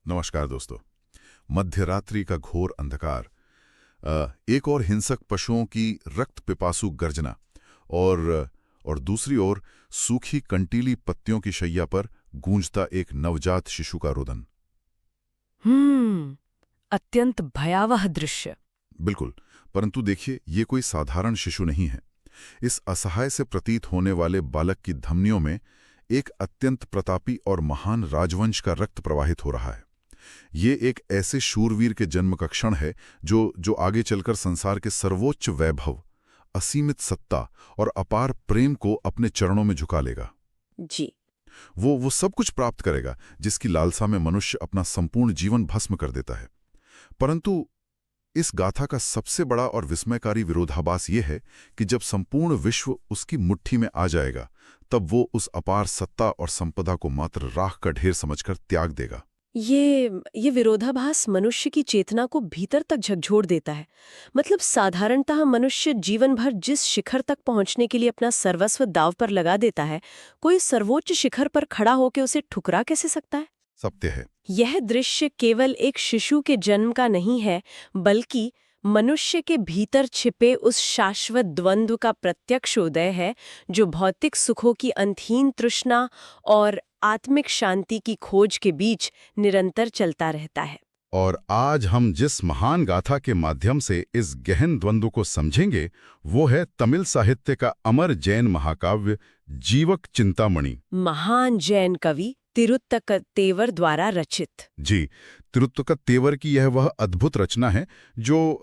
नमस्कार दोस्तों। मध्य रात्रि का घोर अंधकार, एक और हिंसक पशुओं की रक्त पिपासु गर्जना और दूसरी ओर सूखी कंटीली पत्तियों की शैया पर गूंजता एक नवजात शिशु का रुदन। अत्यंत भयावह दृश्य। बिल्कुल, परंतु देखिए, ये कोई साधारण शिशु नहीं है। इस असहाय से प्रतीत होने वाले बालक की धमनियों में एक अत्यंत प्रतापी और महान राजवंश का रक्त प्रवाहित हो रहा है। ये एक ऐसे शूरवीर के जन्म का क्षण है जो आगे चलकर संसार के सर्वोच्च वैभव, असीमित सत्ता और अपार प्रेम को अपने चरणों में झुका लेगा। जी। वो सब कुछ प्राप्त करेगा जिसकी लालसा में मनुष्य अपना संपूर्ण जीवन भस्म कर देता है। परंतु इस गाथा का सबसे बड़ा और विस्मयकारी विरोधाभास ये है कि जब संपूर्ण विश्व उसकी मुट्ठी में आ जाएगा, तब वो उस अपार सत्ता और संपदा को मात्र राख का ढेर समझकर त्याग देगा। ये विरोधाभास मनुष्य की चेतना को भीतर तक झकझोर देता है। मतलब साधारणतः मनुष्य जीवन भर जिस शिखर तक पहुंचने के लिए अपना सर्वस्व दांव पर लगा देता है, कोई सर्वोच्च शिखर पर खड़ा होकर उसे ठुकरा कैसे सकता है? सत्य है। यह दृश्य केवल एक शिशु के जन्म का नहीं है, बल्कि मनुष्य के भीतर छिपे उस शाश्वत द्वंद्व का प्रत्यक्ष उदय है, जो भौतिक सुखों की अंतहीन तृष्णा और आत्मिक शांति की खोज के बीच निरंतर चलता रहता है। और आज हम जिस महान गाथा के माध्यम से इस गहन द्वंद्व को समझेंगे, वो है तमिल साहित्य का अमर जैन महाकाव्य जीवक चिंतामणि। महान जैन कवि तिरुत्तकतेवर द्वारा रचित। जी, तिरुत्तकतेवर की यह वह अद्भुत रचना है जो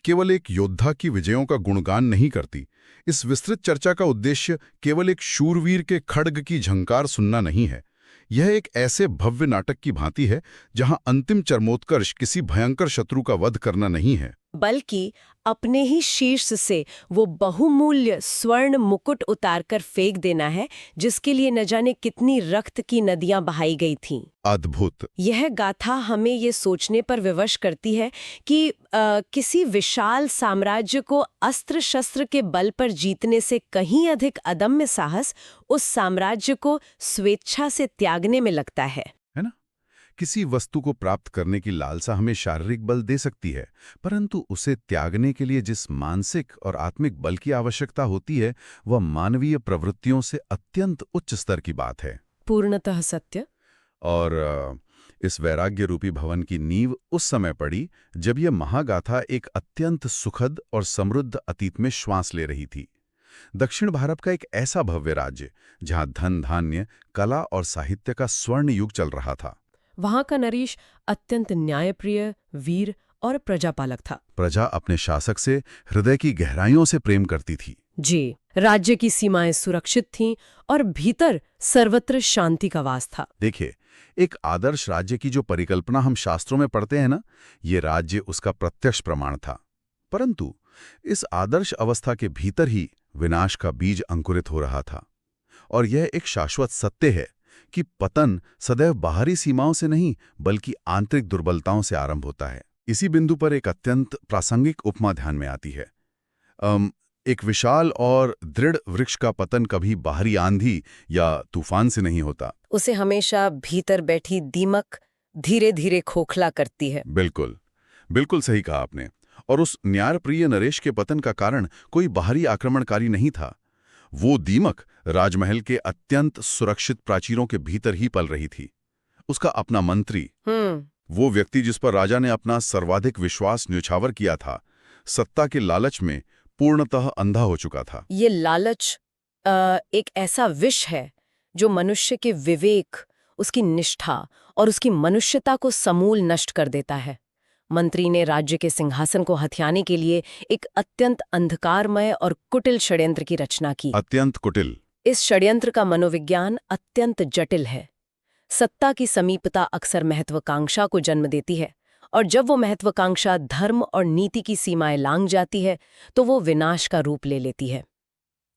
केवल एक योद्धा की विजयों का गुणगान नहीं करती। इस विस्तृत चर्चा का उद्देश्य केवल एक शूरवीर के खड्ग की झंकार सुनना नहीं है। यह एक ऐसे भव्य नाटक की भांति है जहां अंतिम चरमोत्कर्ष किसी भयंकर शत्रु का वध करना नहीं है, बल्कि अपने ही शीर्ष से वो बहुमूल्य स्वर्ण मुकुट उतारकर फेंक देना है, जिसके लिए न जाने कितनी रक्त की नदियां बहाई गई थीं। अद्भुत। यह गाथा हमें ये सोचने पर विवश करती है कि किसी विशाल साम्राज्य को अस्त्र शस्त्र के बल पर जीतने से कहीं अधिक अदम्य साहस उस साम्राज्य को स्वेच्छा से त्यागने में लगता है ना? किसी वस्तु को प्राप्त करने की लालसा हमें शारीरिक बल दे सकती है, परंतु उसे त्यागने के लिए जिस मानसिक और आत्मिक बल की आवश्यकता होती है, वह मानवीय प्रवृत्तियों से अत्यंत उच्च स्तर की बात है। पूर्णतः सत्य। और इस वैराग्य रूपी भवन की नींव उस समय पड़ी जब यह महागाथा एक अत्यंत सुखद और समृद्ध अतीत में श्वास ले रही थी। दक्षिण भारत का एक ऐसा भव्य राज्य जहां धन धान्य, कला और साहित्य का स्वर्ण युग चल रहा था। वहां का नरेश अत्यंत न्यायप्रिय, वीर और प्रजापालक था। प्रजा अपने शासक से हृदय की गहराइयों से प्रेम करती थी। जी, राज्य की सीमाएं सुरक्षित थीं और भीतर सर्वत्र शांति का वास था। देखिए, एक आदर्श राज्य की जो परिकल्पना हम शास्त्रों में पढ़ते हैं ना, ये राज्य उसका प्रत्यक्ष प्रमाण था। परंतु इस आदर्श अवस्था के भीतर ही विनाश का बीज अंकुरित हो रहा था। और यह एक शाश्वत सत्य है कि पतन सदैव बाहरी सीमाओं से नहीं, बल्कि आंतरिक दुर्बलताओं से आरंभ होता है। इसी बिंदु पर एक अत्यंत प्रासंगिक उपमा ध्यान में आती है। एक विशाल और दृढ़ वृक्ष का पतन कभी बाहरी आंधी या तूफान से नहीं होता। उसे हमेशा भीतर बैठी दीमक धीरे धीरे खोखला करती है। बिल्कुल, बिल्कुल सही कहा आपने। और उस न्यायप्रिय नरेश के पतन का कारण कोई बाहरी आक्रमणकारी नहीं था। वो दीमक राजमहल के अत्यंत सुरक्षित प्राचीरों के भीतर ही पल रही थी। उसका अपना मंत्री, वो व्यक्ति जिस पर राजा ने अपना सर्वाधिक विश्वास न्यौछावर किया था, सत्ता के लालच में पूर्णतः अंधा हो चुका था। ये लालच एक ऐसा विष है जो मनुष्य के विवेक, उसकी निष्ठा और उसकी मनुष्यता को समूल नष्ट कर देता है। मंत्री ने राज्य के सिंहासन को हथियाने के लिए एक अत्यंत अंधकारमय और कुटिल षड्यंत्र की रचना की। अत्यंत कुटिल। इस षड्यंत्र का मनोविज्ञान अत्यंत जटिल है। सत्ता की समीपता अक्सर महत्वाकांक्षा को जन्म देती है, और जब वो महत्वाकांक्षा धर्म और नीति की सीमाएं लांघ जाती है, तो वो विनाश का रूप ले लेती है।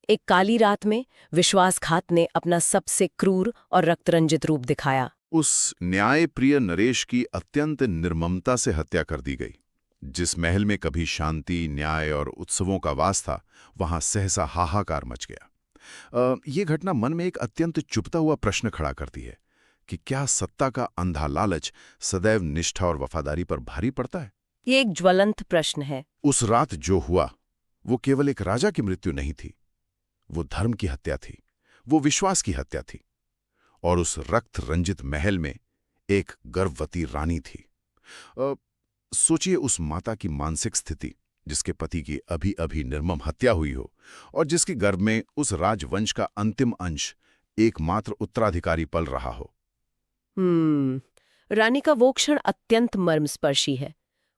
एक काली रात में विश्वासघात ने अपना सबसे क्रूर और रक्तरंजित रूप दिखाया। उस न्यायप्रिय नरेश की अत्यंत निर्ममता से हत्या कर दी गई। जिस महल में कभी शांति, न्याय और उत्सवों का वास था, वहां सहसा हाहाकार मच गया। ये घटना मन में एक अत्यंत चुभता हुआ प्रश्न खड़ा करती है कि क्या सत्ता का अंधा लालच सदैव निष्ठा और वफादारी पर भारी पड़ता है? ये एक ज्वलंत प्रश्न है। उस रात जो हुआ वो केवल एक राजा की मृत्यु नहीं थी, वो धर्म की हत्या थी, वो विश्वास की हत्या थी। और उस रक्त रंजित महल में एक गर्भवती रानी थी। सोचिए उस माता की मानसिक स्थिति, जिसके पति की अभी अभी निर्मम हत्या हुई हो और जिसके गर्भ में उस राजवंश का अंतिम अंश, एकमात्र उत्तराधिकारी पल रहा हो। रानी का वो क्षण अत्यंत मर्मस्पर्शी है।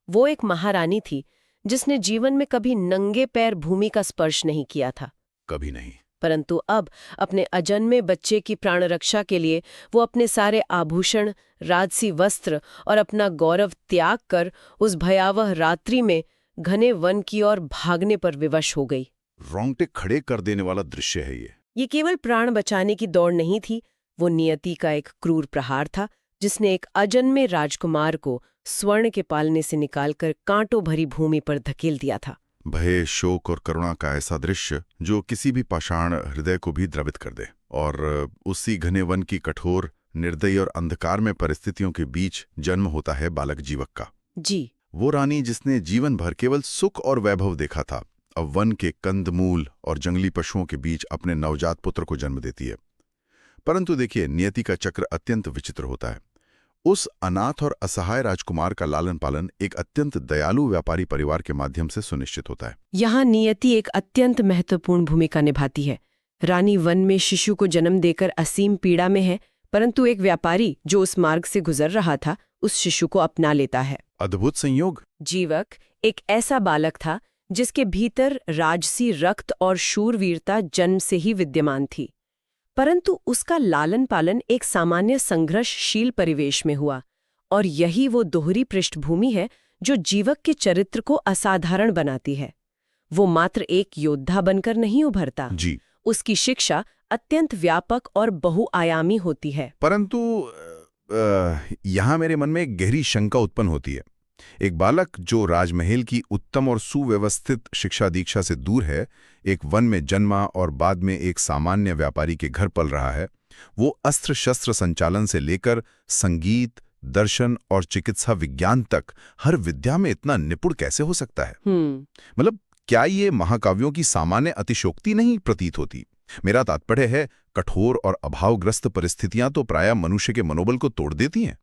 वो एक महारानी थी जिसने जीवन में कभी नंगे पैर भूमि का स्पर्श नहीं किया था, कभी नहीं। परंतु अब अपने अजन्मे बच्चे की प्राण रक्षा के लिए वो अपने सारे आभूषण, राजसी वस्त्र और अपना गौरव त्याग कर उस भयावह रात्रि में घने वन की ओर भागने पर विवश हो गई। रोंगटे खड़े कर देने वाला दृश्य है ये। ये केवल प्राण बचाने की दौड़ नहीं थी, वो नियति का एक क्रूर प्रहार था जिसने एक अजन्मे राजकुमार को स्वर्ण के पालने से निकालकर कांटों भरी भूमि पर धकेल दिया था। भय, शोक और करुणा का ऐसा दृश्य जो किसी भी पाषाण हृदय को भी द्रवित कर दे। और उसी घने वन की कठोर, निर्दयी और अंधकारमय परिस्थितियों के बीच जन्म होता है बालक जीवक का। जी, वो रानी जिसने जीवन भर केवल सुख और वैभव देखा था, अब वन के कंदमूल और जंगली पशुओं के बीच अपने नवजात पुत्र को जन्म देती है। परंतु देखिए, नियति का चक्र अत्यंत विचित्र होता है। उस अनाथ और असहाय राजकुमार का लालन पालन एक अत्यंत दयालु व्यापारी परिवार के माध्यम से सुनिश्चित होता है। यहाँ नियति एक अत्यंत महत्वपूर्ण भूमिका निभाती है। रानी वन में शिशु को जन्म देकर असीम पीड़ा में है, परंतु एक व्यापारी जो उस मार्ग से गुजर रहा था उस शिशु को अपना लेता है। अद्भुत संयोग। जीवक एक ऐसा बालक था जिसके भीतर राजसी रक्त और शूरवीरता जन्म से ही विद्यमान थी, परंतु उसका लालन पालन एक सामान्य संघर्षशील परिवेश में हुआ। और यही वो दोहरी पृष्ठभूमि है जो जीवक के चरित्र को असाधारण बनाती है। वो मात्र एक योद्धा बनकर नहीं उभरता जी, उसकी शिक्षा अत्यंत व्यापक और बहुआयामी होती है। परंतु यहाँ मेरे मन में एक गहरी शंका उत्पन्न होती है। एक बालक जो राजमहल की उत्तम और सुव्यवस्थित शिक्षा दीक्षा से दूर है, एक वन में जन्मा और बाद में एक सामान्य व्यापारी के घर पल रहा है, वो अस्त्र शस्त्र संचालन से लेकर संगीत, दर्शन और चिकित्सा विज्ञान तक हर विद्या में इतना निपुण कैसे हो सकता है? मतलब क्या ये महाकाव्यों की सामान्य अतिशोक्ति नहीं प्रतीत होती? मेरा तात्पर्य है, कठोर और अभावग्रस्त परिस्थितियां तो प्रायः मनुष्य के मनोबल को तोड़ देती हैं।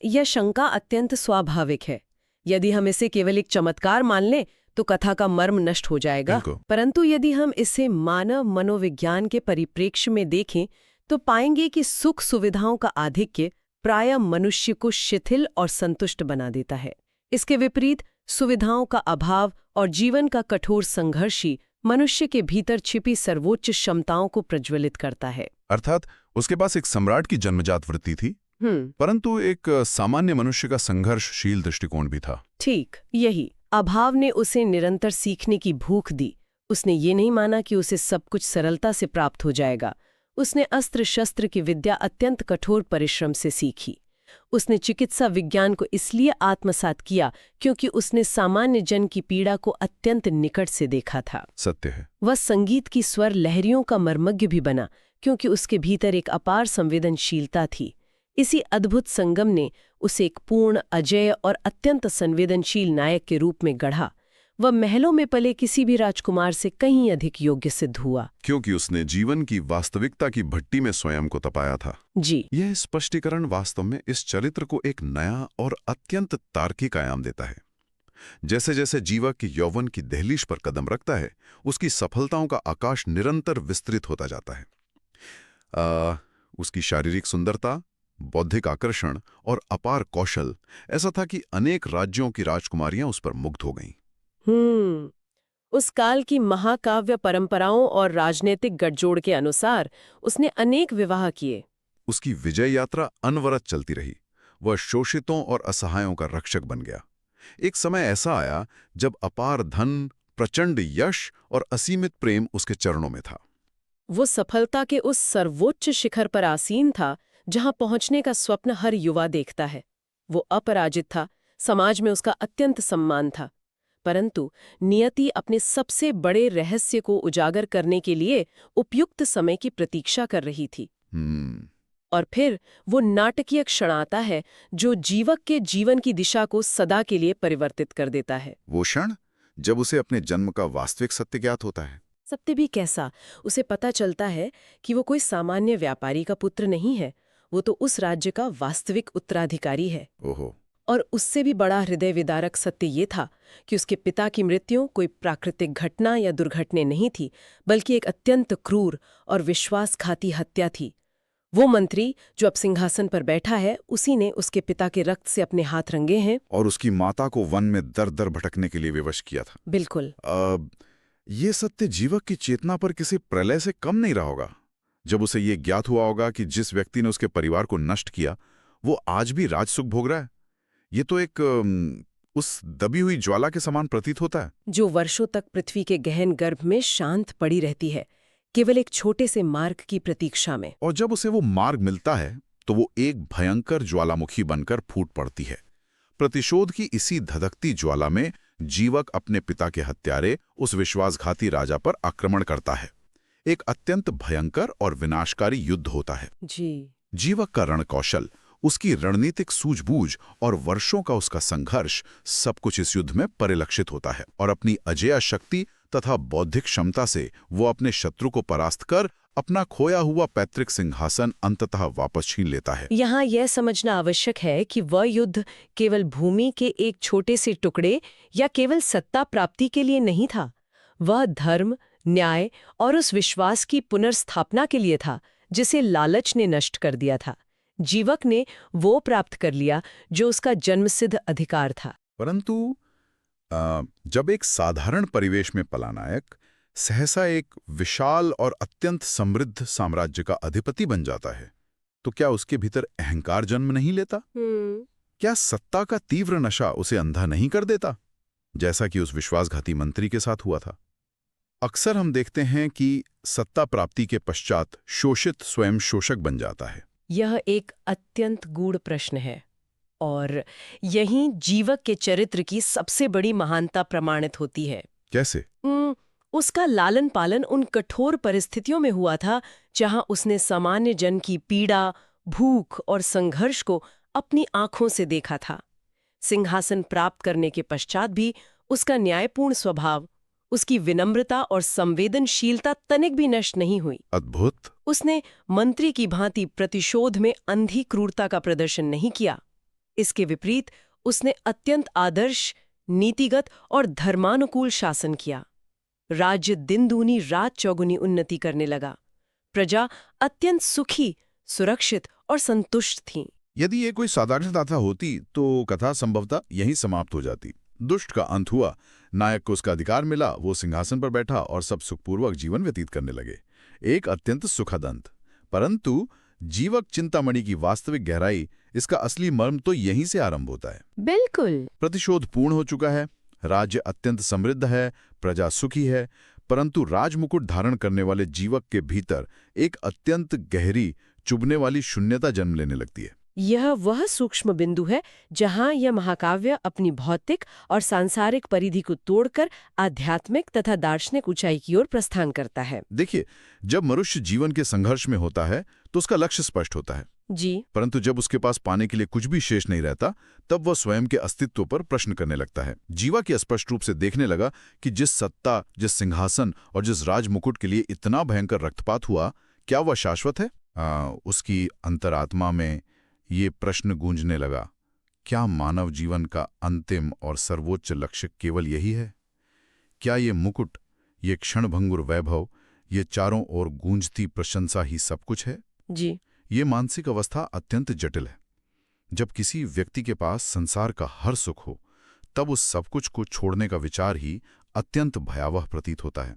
यह शंका अत्यंत स्वाभाविक है। यदि हम इसे केवल एक चमत्कार मान लें तो कथा का मर्म नष्ट हो जाएगा, परंतु यदि हम इसे मानव मनोविज्ञान के परिप्रेक्ष्य में देखें तो पाएंगे कि सुख सुविधाओं का आधिक्य प्रायः मनुष्य को शिथिल और संतुष्ट बना देता है। इसके विपरीत सुविधाओं का अभाव और जीवन का कठोर संघर्ष ही मनुष्य के भीतर छिपी सर्वोच्च क्षमताओं को प्रज्वलित करता है। अर्थात उसके पास एक सम्राट की जन्मजात वृत्ति थी, परंतु एक सामान्य मनुष्य का संघर्षशील दृष्टिकोण भी था। ठीक यही। अभाव ने उसे निरंतर सीखने की भूख दी। उसने ये नहीं माना कि उसे सब कुछ सरलता से प्राप्त हो जाएगा। उसने अस्त्र शस्त्र की विद्या अत्यंत कठोर परिश्रम से सीखी। उसने चिकित्सा विज्ञान को इसलिए आत्मसात किया क्योंकि उसने सामान्य जन की पीड़ा को अत्यंत निकट से देखा था। सत्य है। वह संगीत की स्वर लहरियों का मर्मज्ञ भी बना क्योंकि उसके भीतर एक अपार संवेदनशीलता थी। इसी अद्भुत संगम ने उसे एक पूर्ण, अजेय और अत्यंत संवेदनशील नायक के रूप में गढ़ा। वह महलों में पले किसी भी राजकुमार से कहीं अधिक योग्य सिद्ध हुआ, क्योंकि उसने जीवन की वास्तविकता की भट्टी में स्वयं को तपाया था। जी, यह स्पष्टीकरण वास्तव में इस चरित्र को एक नया और अत्यंत तार्किक आयाम देता है। जैसे जैसे जीवक की यौवन की दहलीज पर कदम रखता है, उसकी सफलताओं का आकाश निरंतर विस्तृत होता जाता है। उसकी शारीरिक सुंदरता, बौद्धिक आकर्षण और अपार कौशल ऐसा था कि अनेक राज्यों की राजकुमारियां उस पर मुग्ध हो गईं। उस काल की महाकाव्य परंपराओं और राजनीतिक गठजोड़ के अनुसार उसने अनेक विवाह किए। उसकी विजय यात्रा अनवरत चलती रही। वह शोषितों और असहायों का रक्षक बन गया। एक समय ऐसा आया जब अपार धन, प्रचंड यश और असीमित प्रेम उसके चरणों में था। वो सफलता के उस सर्वोच्च शिखर पर आसीन था जहां पहुंचने का स्वप्न हर युवा देखता है। वो अपराजित था, समाज में उसका अत्यंत सम्मान था, परंतु नियति अपने सबसे बड़े रहस्य को उजागर करने के लिए उपयुक्त समय की प्रतीक्षा कर रही थी। और फिर वो नाटकीय क्षण आता है जो जीवक के जीवन की दिशा को सदा के लिए परिवर्तित कर देता है। वो क्षण जब उसे अपने जन्म का वास्तविक सत्य ज्ञात होता है। सत्य भी कैसा, उसे पता चलता है कि वो कोई सामान्य व्यापारी का पुत्र नहीं है, वो तो उस राज्य का वास्तविक उत्तराधिकारी है। ओहो। और उससे भी बड़ा हृदय विदारक सत्य ये था कि उसके पिता की मृत्यु कोई प्राकृतिक घटना या दुर्घटना नहीं थी, बल्कि एक अत्यंत क्रूर और विश्वासघाती हत्या थी। वो मंत्री जो अब सिंहासन पर बैठा है, उसी ने उसके पिता के रक्त से अपने हाथ रंगे हैं। और उसकी माता को वन में दर दर भटकने के लिए विवश किया था। बिल्कुल। ये सत्य जीवक की चेतना पर किसी प्रलय से कम नहीं रहा होगा। जब उसे ये ज्ञात हुआ होगा कि जिस व्यक्ति ने उसके परिवार को नष्ट किया वो आज भी राजसुख भोग रहा है। ये तो एक उस दबी हुई ज्वाला के समान प्रतीत होता है जो वर्षों तक पृथ्वी के गहन गर्भ में शांत पड़ी रहती है, केवल एक छोटे से मार्ग की प्रतीक्षा में। और जब उसे वो मार्ग मिलता है तो वो एक भयंकर ज्वालामुखी बनकर फूट पड़ती है। प्रतिशोध की इसी धधकती ज्वाला में जीवक अपने पिता के हत्यारे उस विश्वासघाती राजा पर आक्रमण करता है। एक अत्यंत भयंकर और विनाशकारी युद्ध होता है। जी। जीवक का रणकौशल, उसकी रणनीतिक सूझबूझ और वर्षों का उसका संघर्ष, सब कुछ इस युद्ध में परिलक्षित होता है। और अपनी अजेय शक्ति तथा बौद्धिक क्षमता से वो अपने शत्रु को परास्त कर अपना खोया हुआ पैतृक सिंहासन अंततः वापस छीन लेता है। यहाँ यह समझना आवश्यक है कि वह युद्ध केवल भूमि के एक छोटे से टुकड़े या केवल सत्ता प्राप्ति के लिए नहीं था। वह धर्म, न्याय और उस विश्वास की पुनर्स्थापना के लिए था जिसे लालच ने नष्ट कर दिया था। जीवक ने वो प्राप्त कर लिया जो उसका जन्मसिद्ध अधिकार था। परंतु जब एक साधारण परिवेश में पलानायक सहसा एक विशाल और अत्यंत समृद्ध साम्राज्य का अधिपति बन जाता है, तो क्या उसके भीतर अहंकार जन्म नहीं लेता? क्या सत्ता का तीव्र नशा उसे अंधा नहीं कर देता, जैसा कि उस विश्वासघाती मंत्री के साथ हुआ था? अक्सर हम देखते हैं कि सत्ता प्राप्ति के पश्चात शोषित स्वयं शोषक बन जाता है। यह एक अत्यंत गूढ़ प्रश्न है और यहीं जीवक के चरित्र की सबसे बड़ी महानता प्रमाणित होती है। कैसे? उसका लालन पालन उन कठोर परिस्थितियों में हुआ था जहां उसने सामान्य जन की पीड़ा, भूख और संघर्ष को अपनी आंखों से देखा था। सिंहासन प्राप्त करने के पश्चात भी उसका न्यायपूर्ण स्वभाव, उसकी विनम्रता और संवेदनशीलता तनिक भी नष्ट नहीं हुई। अद्भुत। उसने मंत्री की भांति प्रतिशोध में अंधी क्रूरता का प्रदर्शन नहीं किया। इसके विपरीत उसने अत्यंत आदर्श, नीतिगत और धर्मानुकूल शासन किया। राज्य दिन दूनी रात चौगुनी उन्नति करने लगा। प्रजा अत्यंत सुखी, सुरक्षित और संतुष्ट थी। यदि ये कोई साधारण कथा होती तो कथा संभवतः यहीं समाप्त हो जाती। दुष्ट का अंत हुआ, नायक को उसका अधिकार मिला, वो सिंहासन पर बैठा और सब सुखपूर्वक जीवन व्यतीत करने लगे। एक अत्यंत सुखद अंत। परंतु जीवक चिंतामणि की वास्तविक गहराई, इसका असली मर्म तो यहीं से आरंभ होता है। बिल्कुल। प्रतिशोध पूर्ण हो चुका है, राज्य अत्यंत समृद्ध है, प्रजा सुखी है, परंतु राजमुकुट धारण करने वाले जीवक के भीतर एक अत्यंत गहरी, चुभने वाली शून्यता जन्म लेने लगती है। यह वह सूक्ष्म बिंदु है जहां यह महाकाव्य अपनी भौतिक और सांसारिक परिधि को तोड़कर आध्यात्मिक तथा दार्शनिक ऊंचाई की ओर प्रस्थान करता है। देखिए, जब मनुष्य जीवन के संघर्ष में होता है तो उसका लक्ष्य स्पष्ट होता है जी। परंतु जब उसके पास पाने के लिए कुछ भी शेष नहीं रहता, तब वह स्वयं के अस्तित्व पर प्रश्न करने लगता है। जीवा की स्पष्ट रूप से देखने लगा कि जिस सत्ता, जिस सिंहासन और जिस राजमुकुट के लिए इतना भयंकर रक्तपात हुआ, क्या वह शाश्वत है? उसकी अंतरात्मा में ये प्रश्न गूंजने लगा, क्या मानव जीवन का अंतिम और सर्वोच्च लक्ष्य केवल यही है? क्या ये मुकुट, ये क्षणभंगुर वैभव, ये चारों ओर गूंजती प्रशंसा ही सब कुछ है? जी। ये मानसिक अवस्था अत्यंत जटिल है। जब किसी व्यक्ति के पास संसार का हर सुख हो, तब उस सब कुछ को छोड़ने का विचार ही अत्यंत भयावह प्रतीत होता है।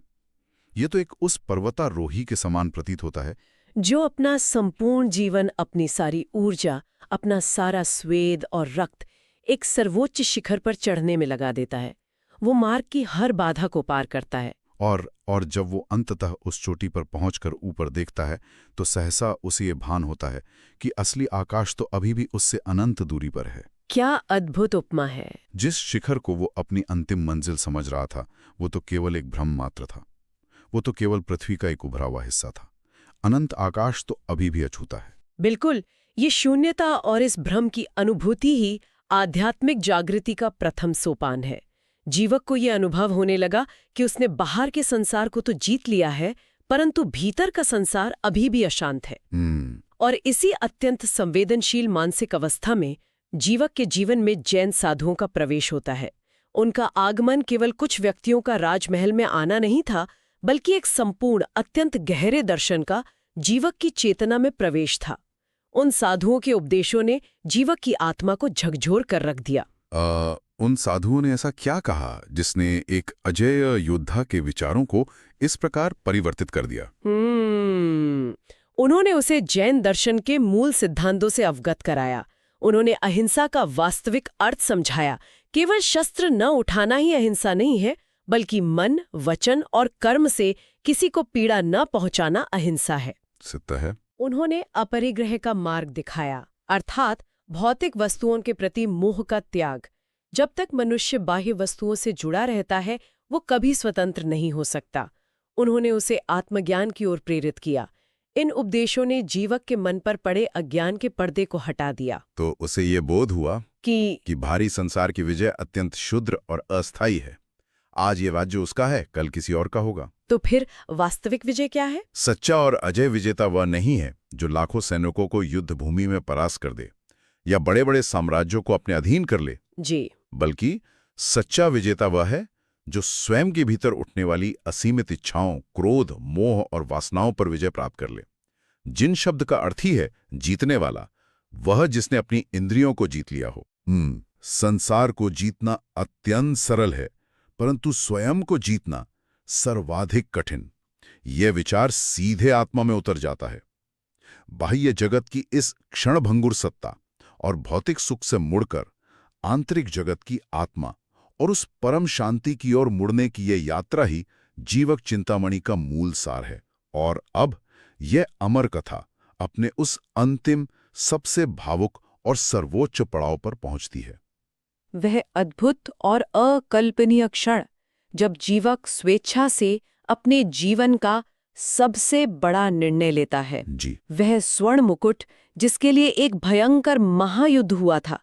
ये तो एक उस पर्वतारोही के समान प्रतीत होता है जो अपना संपूर्ण जीवन, अपनी सारी ऊर्जा, अपना सारा स्वेद और रक्त एक सर्वोच्च शिखर पर चढ़ने में लगा देता है। वो मार्ग की हर बाधा को पार करता है और जब वो अंततः उस चोटी पर पहुंचकर ऊपर देखता है तो सहसा उसे ये भान होता है कि असली आकाश तो अभी भी उससे अनंत दूरी पर है। क्या अद्भुत उपमा है। जिस शिखर को वो अपनी अंतिम मंजिल समझ रहा था, वो तो केवल एक भ्रम मात्र था। वो तो केवल पृथ्वी का एक उभरा हुआ हिस्सा था। अनंत आकाश तो अभी भी अछूता है। बिल्कुल, ये शून्यता और इस भ्रम की अनुभूति ही आध्यात्मिक जागृति का प्रथम सोपान है। जीवक को ये अनुभव होने लगा कि उसने बाहर के संसार को तो जीत लिया है, परंतु भीतर का संसार अभी भी अशांत है। और इसी अत्यंत संवेदनशील मानसिक अवस्था में जीवक के जीवन में जैन साधुओं का प्रवेश होता है। उनका आगमन केवल कुछ व्यक्तियों का राजमहल में आना नहीं था, बल्कि एक संपूर्ण अत्यंत गहरे दर्शन का जीवक की चेतना में प्रवेश था। उन साधुओं के उपदेशों ने जीवक की आत्मा को झकझोर कर रख दिया। उन साधुओं ने ऐसा क्या कहा जिसने एक अजेय योद्धा के विचारों को इस प्रकार परिवर्तित कर दिया? उन्होंने उसे जैन दर्शन के मूल सिद्धांतों से अवगत कराया। उन्होंने अहिंसा का वास्तविक अर्थ समझाया। केवल शस्त्र न उठाना ही अहिंसा नहीं है, बल्कि मन, वचन और कर्म से किसी को पीड़ा न पहुंचाना अहिंसा है। सत्य है। उन्होंने अपरिग्रह का मार्ग दिखाया, अर्थात भौतिक वस्तुओं के प्रति मोह का त्याग। जब तक मनुष्य बाह्य वस्तुओं से जुड़ा रहता है, वो कभी स्वतंत्र नहीं हो सकता। उन्होंने उसे आत्मज्ञान की ओर प्रेरित किया। इन उपदेशों ने जीवक के मन पर पड़े अज्ञान के पर्दे को हटा दिया। तो उसे ये बोध हुआ कि भारी संसार की विजय अत्यंत क्षुद्र और अस्थायी है। आज ये राज्य उसका है, कल किसी और का होगा। तो फिर वास्तविक विजय क्या है? सच्चा और अजय विजेता वह नहीं है जो लाखों सैनिकों को युद्ध भूमि में परास्त कर दे या बड़े बड़े साम्राज्यों को अपने अधीन कर ले जी, बल्कि सच्चा विजेता वह है जो स्वयं के भीतर उठने वाली असीमित इच्छाओं, क्रोध, मोह और वासनाओं पर विजय प्राप्त कर ले। जिन शब्द का अर्थ ही है जीतने वाला, वह जिसने अपनी इंद्रियों को जीत लिया हो। संसार को जीतना अत्यंत सरल है, परंतु स्वयं को जीतना सर्वाधिक कठिन। यह विचार सीधे आत्मा में उतर जाता है। बाह्य जगत की इस क्षणभंगुर सत्ता और भौतिक सुख से मुड़कर आंतरिक जगत की आत्मा और उस परम शांति की ओर मुड़ने की यह यात्रा ही जीवक चिंतामणि का मूल सार है। और अब यह अमर कथा अपने उस अंतिम, सबसे भावुक और सर्वोच्च पड़ाव पर पहुंचती है। वह अद्भुत और अकल्पनीय क्षण जब जीवक स्वेच्छा से अपने जीवन का सबसे बड़ा निर्णय लेता है। जी, वह स्वर्ण मुकुट जिसके लिए एक भयंकर महायुद्ध हुआ था,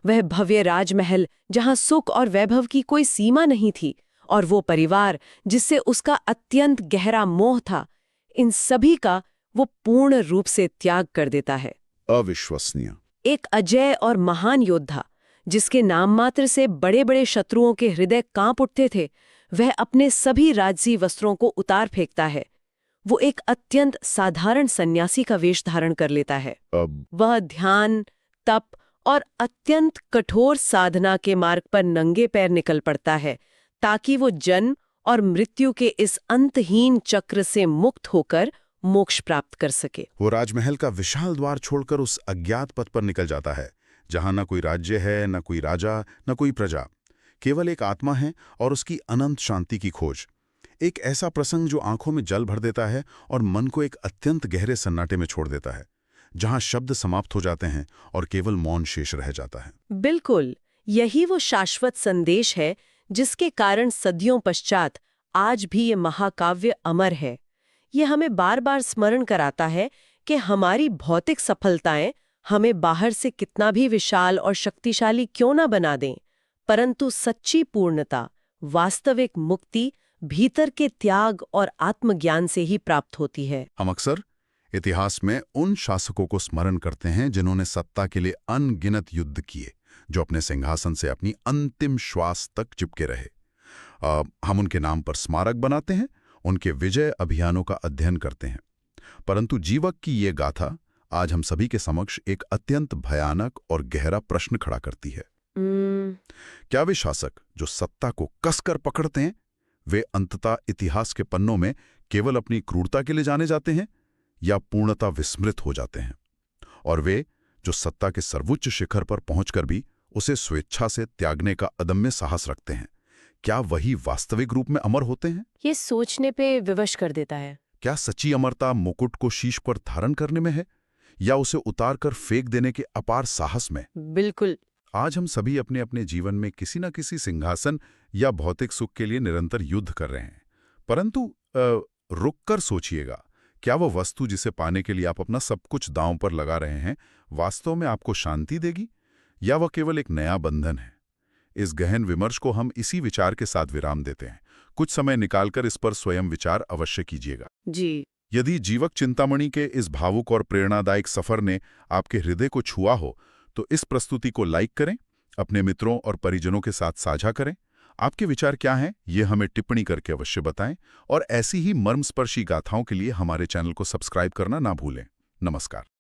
वह भव्य राजमहल जहां सुख और वैभव की कोई सीमा नहीं थी, और वो परिवार जिससे उसका अत्यंत गहरा मोह था, इन सभी का वो पूर्ण रूप से त्याग कर देता है। अविश्वसनीय। एक अजय और महान योद्धा जिसके नाम मात्र से बड़े बड़े शत्रुओं के हृदय कांप उठते थे, वह अपने सभी राजसी वस्त्रों को उतार फेंकता है। वो एक अत्यंत साधारण सन्यासी का वेश धारण कर लेता है। वह ध्यान, तप और अत्यंत कठोर साधना के मार्ग पर नंगे पैर निकल पड़ता है, ताकि वो जन्म और मृत्यु के इस अंतहीन चक्र से मुक्त होकर मोक्ष प्राप्त कर सके। वो राजमहल का विशाल द्वार छोड़कर उस अज्ञात पथ पर निकल जाता है, जहां न कोई राज्य है, न कोई राजा, न कोई प्रजा, केवल एक आत्मा है और उसकी अनंत शांति की खोज। एक ऐसा प्रसंग जो आंखों में जल भर देता है और मन को एक अत्यंत गहरे सन्नाटे में छोड़ देता है, जहां शब्द समाप्त हो जाते हैं और केवल मौन शेष रह जाता है। बिल्कुल, यही वो शाश्वत संदेश है जिसके कारण सदियों पश्चात आज भी ये महाकाव्य अमर है। ये हमें बार बार स्मरण कराता है कि हमारी भौतिक सफलताएं हमें बाहर से कितना भी विशाल और शक्तिशाली क्यों ना बना दें, परंतु सच्ची पूर्णता, वास्तविक मुक्ति भीतर के त्याग और आत्मज्ञान से ही प्राप्त होती है। हम अक्सर इतिहास में उन शासकों को स्मरण करते हैं जिन्होंने सत्ता के लिए अनगिनत युद्ध किए, जो अपने सिंहासन से अपनी अंतिम श्वास तक चिपके रहे। हम उनके नाम पर स्मारक बनाते हैं, उनके विजय अभियानों का अध्ययन करते हैं, परंतु जीवक की ये गाथा आज हम सभी के समक्ष एक अत्यंत भयानक और गहरा प्रश्न खड़ा करती है। क्या वे शासक जो सत्ता को कसकर पकड़ते हैं, वे अंततः इतिहास के पन्नों में केवल अपनी क्रूरता के लिए जाने जाते हैं या पूर्णतः विस्मृत हो जाते हैं? और वे जो सत्ता के सर्वोच्च शिखर पर पहुंचकर भी उसे स्वेच्छा से त्यागने का अदम्य साहस रखते हैं, क्या वही वास्तविक रूप में अमर होते हैं? ये सोचने पे विवश कर देता है। क्या सच्ची अमरता मुकुट को शीश पर धारण करने में है या उसे उतारकर फेंक देने के अपार साहस में? बिल्कुल। आज हम सभी अपने अपने जीवन में किसी न किसी सिंहासन या भौतिक सुख के लिए निरंतर युद्ध कर रहे हैं, परंतु रुककर सोचिएगा, क्या वो वस्तु जिसे पाने के लिए आप अपना सब कुछ दांव पर लगा रहे हैं वास्तव में आपको शांति देगी, या वह केवल एक नया बंधन है? इस गहन विमर्श को हम इसी विचार के साथ विराम देते हैं। कुछ समय निकालकर इस पर स्वयं विचार अवश्य कीजिएगा। जी। यदि जीवक चिंतामणि के इस भावुक और प्रेरणादायक सफर ने आपके हृदय को छुआ हो तो इस प्रस्तुति को लाइक करें, अपने मित्रों और परिजनों के साथ साझा करें। आपके विचार क्या हैं, ये हमें टिप्पणी करके अवश्य बताएं, और ऐसी ही मर्मस्पर्शी गाथाओं के लिए हमारे चैनल को सब्सक्राइब करना ना भूलें। नमस्कार।